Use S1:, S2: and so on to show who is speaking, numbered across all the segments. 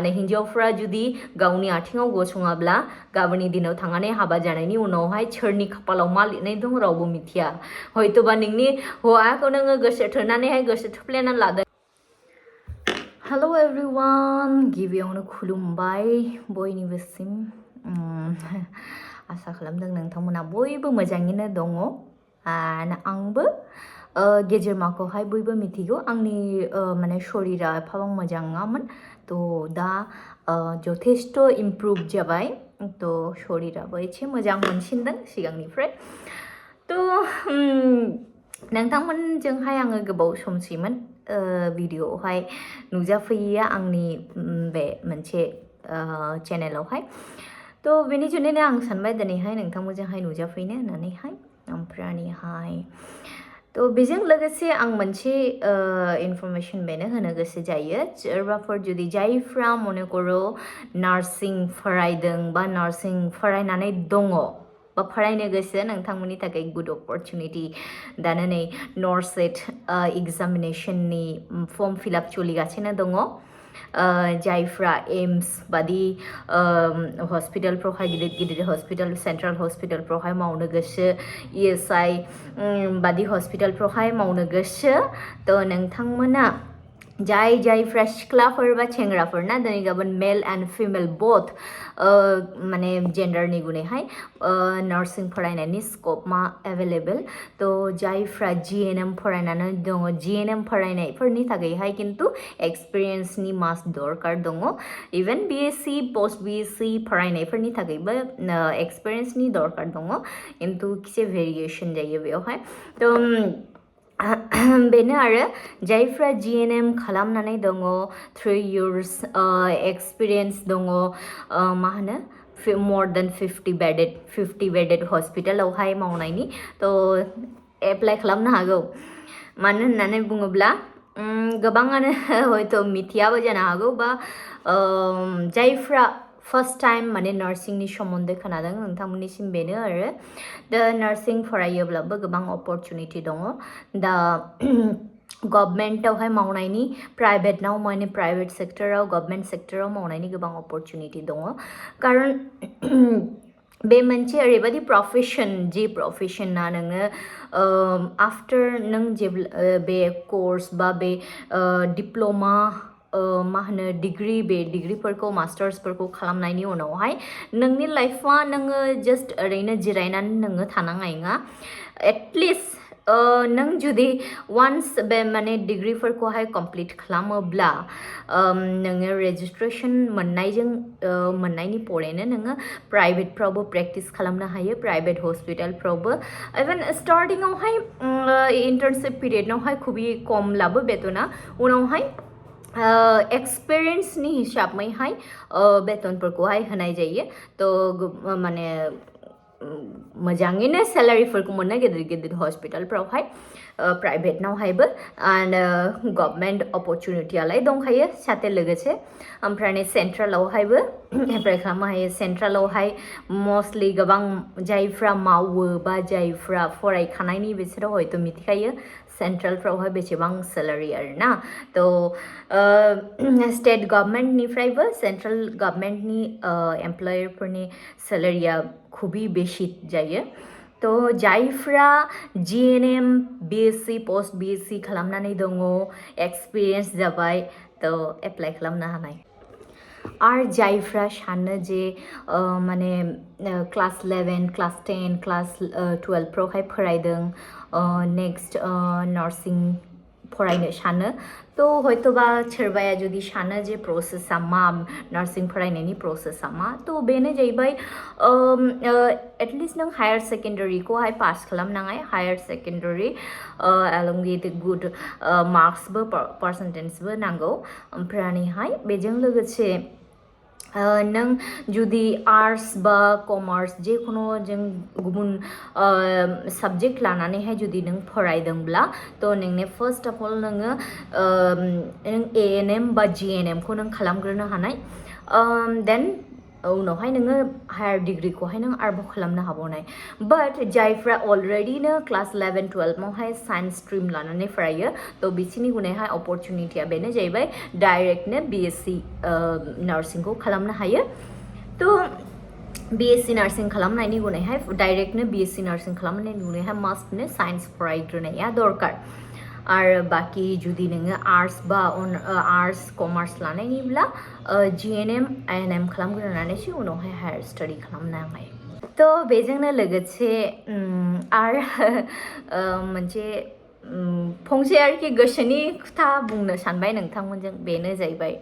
S1: हिन्जावफ्रा जुदि गावनि आथिङाव गसङाब्ला गाबोननि दिनाव थांनानै हाबा जानायनि उनावहाय सोरनि खाफालाव मा लिरनाय दं रावबो मिथिया हयतोबा नोंनि हौवाखौ नोङो गोसो थोनानैहाय गोसो थोफ्लेनानै लादों हेलो एवरीवन गिबियावनो खुलुमबाय बयनिबोसिम आसा खालामदों नोंथांमोना बयबो मोजाङैनो दङ आंबो गेजेरमाखौहाय बयबो मिथिगौ आंनि माने शरीरा एफाबां मोजां नङामोन तो दा जथेस्थ इमप्रुभ जाबाय तो शरीराबो एसे मोजां मोनसिनदों सिगांनिफ्राय तो नोंथांमोनजोंहाय आङो गोबाव समसिमोन भिडिअआवहाय नुजाफैया आंनि बे मोनसे चेनेलावहाय तो बेनि जुनैनो आं सानबाय दिनैहाय नोंथांमोनजोंहाय नुजाफैनो होननानैहाय ओमफ्रायहाय तो बेजों लोगोसे आं मोनसे इनफरमेशन बेनो होनो गोसो जायो सोरबाफोर जुदि जायफ्रा मने करो नार्सिं फरायदों बा नार्सिं फरायनानै दङ बा फरायनो गोसो नोंथांमोननि थाखाय गुड अपरचुनिटी दानो नै नर्सेट एग्जामिनेशननि फर्म फिलआप सोलिगासिनो दङ जायफ्रा एम्स बादि हस्पिटालफ्रावहाय गिदिर गिदिर हस्पिटाल सेन्ट्रेल हस्पिटालफ्रावहाय मावनो गोसो ESI बादि हस्पिटालफ्रावहाय मावनो गोसो तो नोंथांमोना जायफ्रा सिख्लाफोर बा सेंग्राफोर ना दिनै गाबोन मेल एन्ड फिमेल बोथ माने जेन्डारनि गुनैहाय नार्सिं फरायनायनि स्कपमा एभेलेबल तो जायफ्रा GNM फरायनानै दङ GNM फरायनायफोरनि थाखायहाय खिन्थु एक्सपिरियेन्सनि मास दरकार दङ इभेन BSc पोस्ट BSc फरायनायफोरनि थाखायबो एक्सपिरियेन्सनि दरकार दङ खिन्थु एसे भेरिएसन जायो बेवहाय तो बेनो आरो जायफ्रा GNM खालामनानै दङ 3 years एक्सपिरियेन्स दङ मा होनो more than 50 bedded हस्पिटालावहाय मावनायनि तो एप्लाइ खालामनो हागौ मानो होननानै बुङोब्ला गोबाङानो हयथ' मिथियाबो जानो हागौ बा जायफ्रा फर्स्ट टाइम माने नार्सिंनि सोमोन्दै खोनादों नोंथांमोननिसिम बेनो आरो दा नार्सिं फरायोब्लाबो गोबां अपरचुनिटी दङ दा गभर्नमेन्टआवहाय मावनायनि प्राइभेटनाव माने प्राइभेट सेक्टराव गभर्नमेन्ट सेक्टराव मावनायनि गोबां अपरचुनिटी दङ खारन बे मोनसे ओरैबायदि प्रफेशन जि प्रफेशना नोङो आफ्टर नों जेब्ला बे कोर्स बा बे डिप्लोमा मा होनो डिग्री बे डिग्रीफोरखौ मास्टार्सफोरखौ खालामनायनि उनावहाय नोंनि लाइफआ नोङो जस्ट ओरैनो जिरायनानै नोङो थानांनाय नङा एटलिस्ट नों जुदि वान्स बे माने डिग्रीफोरखौहाय कमप्लिट खालामोब्ला नोङो रेजिस्ट्रेशन मोननायनि परेनो नोङो प्राइभेटफ्रावबो प्रेक्टिस खालामनो हायो प्राइभेट हस्पिटालफ्रावबो इभेन स्टार्टिंआवहाय इन्टार्नशिप पिरियडनावहाय खुबि खम लाबो बेतना उनावहाय एक्सपिरियेन्सनि हिसाबैहाय बेतनफोरखौहाय होनाय जायो तो माने मोजाङैनो सेलारिफोरखौ मोनो गिदिर गिदिर हस्पिटालफ्रावहाय प्राइभेटनावहायबो एन्ड गभर्नमेन्ट अपरचुनिटियालाय दंखायो साथे लोगोसे ओमफ्राय सेन्ट्रेलावहायबो एप्लाइ खालामनो हायो सेन्ट्रेलावहाय मस्टलि गोबां जायफ्रा मावो बा जायफ्रा फरायखानायनि बिसोरो हयथ' मिथिखायो सेन्ट्रेलफ्रावहाय बेसेबां सेलारि आरोना तो स्टेट गभर्नमेन्टनिफ्रायबो सेन्ट्रेल गभर्नमेन्टनि एमप्लयारफोरनि सेलारिया खुबि बेसि जायो तो जायफ्रा GNM BSc पोस्ट BSc खालामनानै दङ एक्सपिरियेन्स जाबाय तो एप्लाइ खालामनो हानाय आरो जायफ्रा सानो जे माने क्लास 11 क्लास 10 क्लास 12फ्रावहाय फरायदों नेक्स्ट नार्सिं फरायनो सानो तो हयतोबा सोरबाया जुदि सानो जे प्रसेसा मा नार्सिं फरायनायनि प्रसेसा मा तो बेनो जाहैबाय एटलिस्ट नों हायार सेकेन्डारिखौहाय पास खालामनाङा हायार सेकेन्डारि एलं विथ गुड मार्क्सबो पार्सेन्टेजबो नांगौ ओमफ्रायहाय बेजों लोगोसे नों जुदि आर्ट्स बा कमार्स जेखुनु जों गुबुन साबजेक्ट लानानैहाय जुदि नों फरायदोंब्ला तो नोंने फार्स्ट अफ अल नोङो ANM बा GNM खौ नों खालामग्रोनो हानाय देन उनावहाय नोङो हायार डिग्रीखौहाय नों आरोबाव खालामनो हाबावनाय बाट जायफ्रा अलरेडिनो क्लास 11 12आवहाय साइन्स स्ट्रिम लानानै फरायो तो बिसोरनि उनावहाय अपरचुनिटिया बेनो जाहैबाय डाइरेक्टनो बिएससि नार्सिंखौ खालामनो हायो तो बिएससि नार्सिं खालामनायनि उनावहाय डाइरेक्टनो बिएससि नार्सिं खालामनायनि उनावहाय मास्टनो साइन्स फरायग्रोनाया दरकार आरो बाकी जुदि नोङो आर्ट्स बा आर्ट्स कमार्स लानायनिब्ला जिएनएम आइएनएम खालामग्रोनानैसो उनावहाय हायार स्टाडि खालामनांगौ तो बेजोंनो लोगोसे आरो मोनसे फंसे आरोखि गोसोनि खोथा बुंनो सानबाय नोंथांमोनजों बेनो जाहैबाय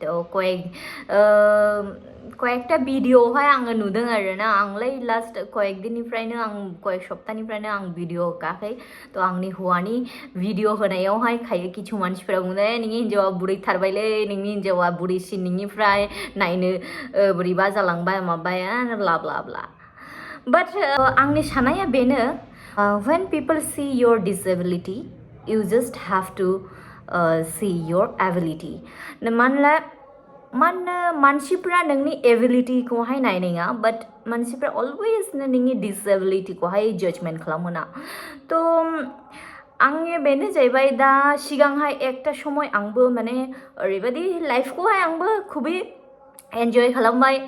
S1: तो कয়েকটা भिडिअआवहाय आङो नुदों आरोना आंलाय लास्ट कয়েक दिननिफ्रायनो आं कয়েक सप्तानिफ्रायनो आं भिडिअ होआखै तो आंनि हौवानि भिडिअ होनायावहाय किछु मानसिफोरा बुंदों नोंनि हिन्जावा बुरैथारबायलै नोंनि हिन्जावा बुरैसिन नोंनिफ्राय नायनो बोरैबा जालांबाय माबाय ब्ला ब्ला ब्ला बाट आंनि साननाया बेनो when people see your disability you just have to see your ability मानसिफ्रा नोंनि एबिलिटिखौहाय नायनाङा बाट मानसिफ्रा अलवेज नोंनि डिसेबिलिटिखौहाय जजमेन्ट खालामो ना तो आंनि बेनो जाहैबाय दा सिगांहाय एकटा समय आंबो माने ओरैबायदि लाइफखौहाय आंबो खुबै एन्जय खालामबाय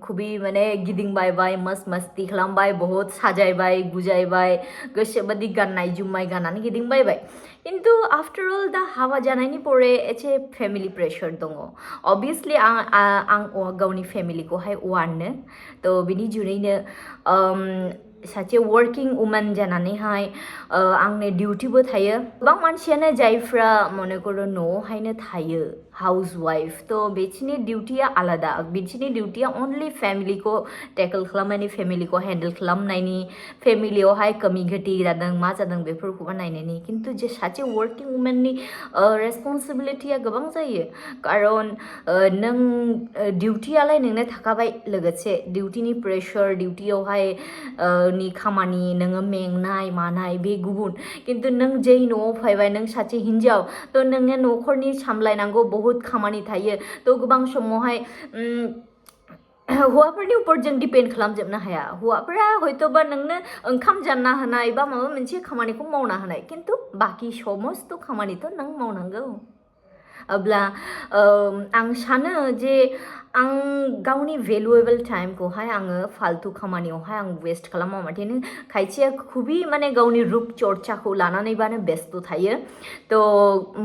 S1: खुबै माने गिदिंबायबाय मस्ती खालामबाय बहुत साजायबाय गुजायबाय गोसोबादि गाननाय जोमनाय गाननानै गिदिंबायबाय किन्तु आफ्टर अल दा हाबा जानायनि परे एसे फेमिलि प्रेसार दङ अबियसलि आं गावनि फेमिलिखौहाय वाननो तो बिनि जुनैनो सासे वर्किं वुमेन जानानैहाय आंनि डिउटिबो थायो गोबां मानसियानो जायफ्रा मने करो न'आवहायनो थायो हाउस वाइफ तो बिसोरनि डिउटिया आलादा बिसोरनि डिउटिया अनलि फेमिलिखौ टेकल खालामनायनि फेमिलिखौ हेन्डल खालामनायनि फेमिलियावहाय कमी घटी जादों मा जादों बेफोरखौबो नायनायनि किन्तु जे सासे वर्किं वुमेननि रेसपन्सिबिलिटिया गोबां जायो कारन नों डिउटियालाय नोंनो थाखाबाय लोगोसे डिउटिनि प्रेसार डिउटियावहाय नि खामानि नोङो मेंनाय मानाय बे गुबुन किन्तु नों जै न'आव फैबाय नों सासे हिन्जाव तो नोङो न'खरनि सामलायनांगौ बहुत खामानि थायो तो गोबां समावहाय हौवाफोरनि उपर जों डिपेन्ड खालामजोबनो हाया हौवाफोरा हयतोबा नोंनो ओंखाम जानना होनाय बा माबा मोनसे खामानिखौ मावना होनाय किन्तु बाकी समस्त खामानिथ' नों मावनांगौ अब्ला आं सानो जे आं गावनि भेलुएबल टाइमखौहाय आङो फाल्तु खामानियावहाय आं वेस्ट खालामा माथेनो खायसेया खुबै माने गावनि रुप चर्चाखौ लानानैबानो बेस्थ थायो तो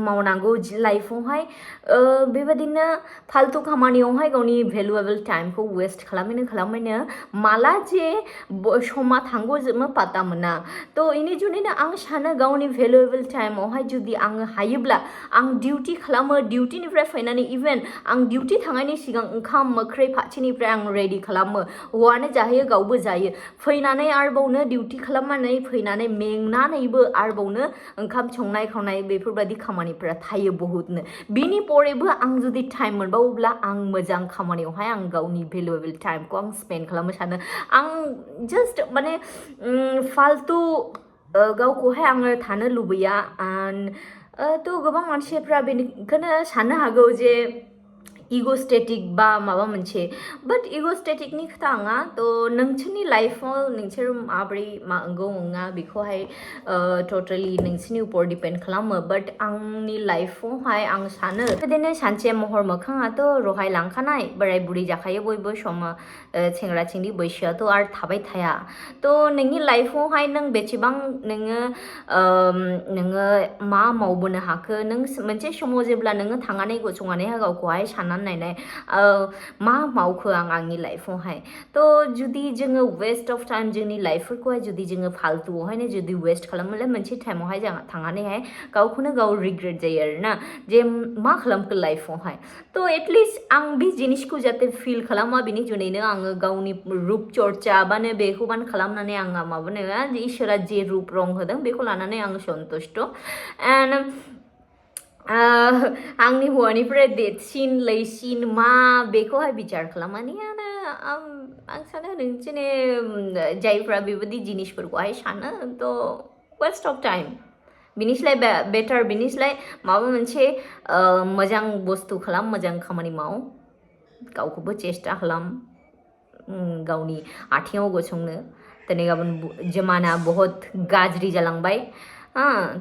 S1: मावनांगौ लाइफआवहाय बेबायदिनो फाल्तु खामानियावहाय गावनि भेलुएबल टाइमखौ वेस्ट खालामैनो माला जे समा थांग'जोबनो पात्ता मोना तो इनि जुनैनो आं सानो गावनि भेलुएबल टाइमावहाय जुदि आङो हायोब्ला आं डिउटि खालामो डिउटिनिफ्राय फैनानै इभेन आं डिउटि थांनायनि सिगां ओंखाम ओंख्रि फारसेनिफ्राय आं रेडि खालामो हौवानो जाहोयो गावबो जायो फैनानै आरोबावनो डिउटि खालामनानै फैनानै मेंनानैबो आरोबावनो ओंखाम संनाय खावनाय बेफोरबायदि खामानिफोरा थायो बहुतनो बिनि परेबो आं जुदि टाइम मोनबावोब्ला आं मोजां खामानियावहाय आं गावनि भेलुएबल टाइमखौ आं स्पेन्ड खालामनो सानो आं जास्ट माने फाल्तु गावखौहाय आङो थानो लुबैया तो गोबां मानसिफ्रा बेनिखायनो साननो हागौ जे इगोस्टेटिक बा माबा मोनसे बाट इगोस्टेटिकनि खोथा नङा तो नोंसोरनि लाइफआव नोंसोर माबोरै मावगौ नङा बेखौहाय टटेलि नोंसोरनि उपर डिपेन्ड खालामो बाट आंनि लाइफआवहाय आं सानो बिदिनो सानसे महर मोखाङाथ' रहाय लांखानाय बोराय बुरै जाखायो बयबो समा सेंग्रा सिंग्रि बैसोआथ' आरो थाबाय थाया तो नोंनि लाइफआवहाय नों बेसेबां नोङो मा मावबोनो हाखो नों मोनसे समाव जेब्ला नोङो थांनानै गसंनानैहाय गावखौहाय साननानै नायनाय मा मावखो आं आंनि लाइफआवहाय तो जुदि जोङो वेस्ट अफ टाइम जोंनि लाइफफोरखौहाय जुदि जोङो फाल्तुआवहायनो जुदि वेस्ट खालामोब्ला मोनसे टाइमावहाय जों थांनानैहाय गावखौनो गाव रिग्रेट जायो आरोना जे मा खालामखो लाइफआवहाय तो एटलिस्ट आं बे जिनिसखौ जाहाथे फिल खालामा बिनि जुनैनो आङो गावनि रुप चर्चा बानो बेखौबानो खालामनानै आङो माबानो इसोरा जे रुप रं होदों बेखौ लानानै आं सन्तुष्ट एन्ड आंनि हौवानिफ्राय देरसिन लैसिन मा बेखौहाय बिचार खालामनानै आं सानो नोंसोरनि जायफ्रा बेबायदि जिनिसफोरखौहाय सानो तो वेस्ट अफ टाइम बिनिस्लाय बेटार बिनिस्लाय माबा मोनसे मोजां बुस्थु खालाम मोजां खामानि माव गावखौबो चेष्टा खालाम गावनि आथिङाव गसंनो दिनै गाबोन जमाना बहुत गाज्रि जालांबाय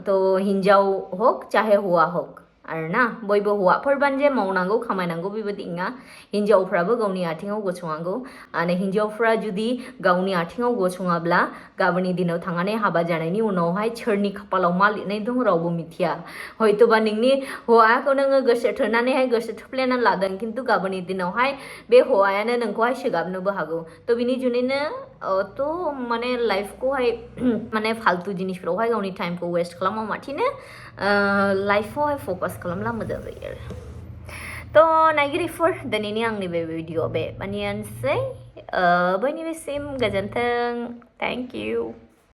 S1: तो हिन्जाव हक चाहे हौवा हक आरोना बयबो हौवाफोरबानो जे मावनांगौ खामायनांगौ बेबायदि नङा हिन्जावफ्राबो गावनि आथिङाव गसंनांगौ आरो हिन्जावफ्रा जुदि गावनि आथिङाव गसङाब्ला गाबोननि दिनाव थांनानै हाबा जानायनि उनावहाय सोरनि खाफालाव मा लिरनाय दं रावबो मिथिया हयतोबा नोंनि हौवाखौ नोङो गोसो थोनानैहाय गोसो थोफ्लेनानै लादों खिन्थु गाबोननि दिनावहाय बे हौवायानो नोंखौहाय सोगाबनोबो हागौ तो बिनि जुनैनो तो माने लाइफखौहाय माने फाल्तु जिनिसफ्रावहाय गावनि टाइमखौ वेस्ट खालामा माथिनो लाइफआवहाय फकास खालामब्ला मोजां जायो आरो तो नायगिरिफोर दिनैनि आंनि बे भिडिअ बे मानियानोसै बयनिबोसिम गोजोन्थों थेंक इउ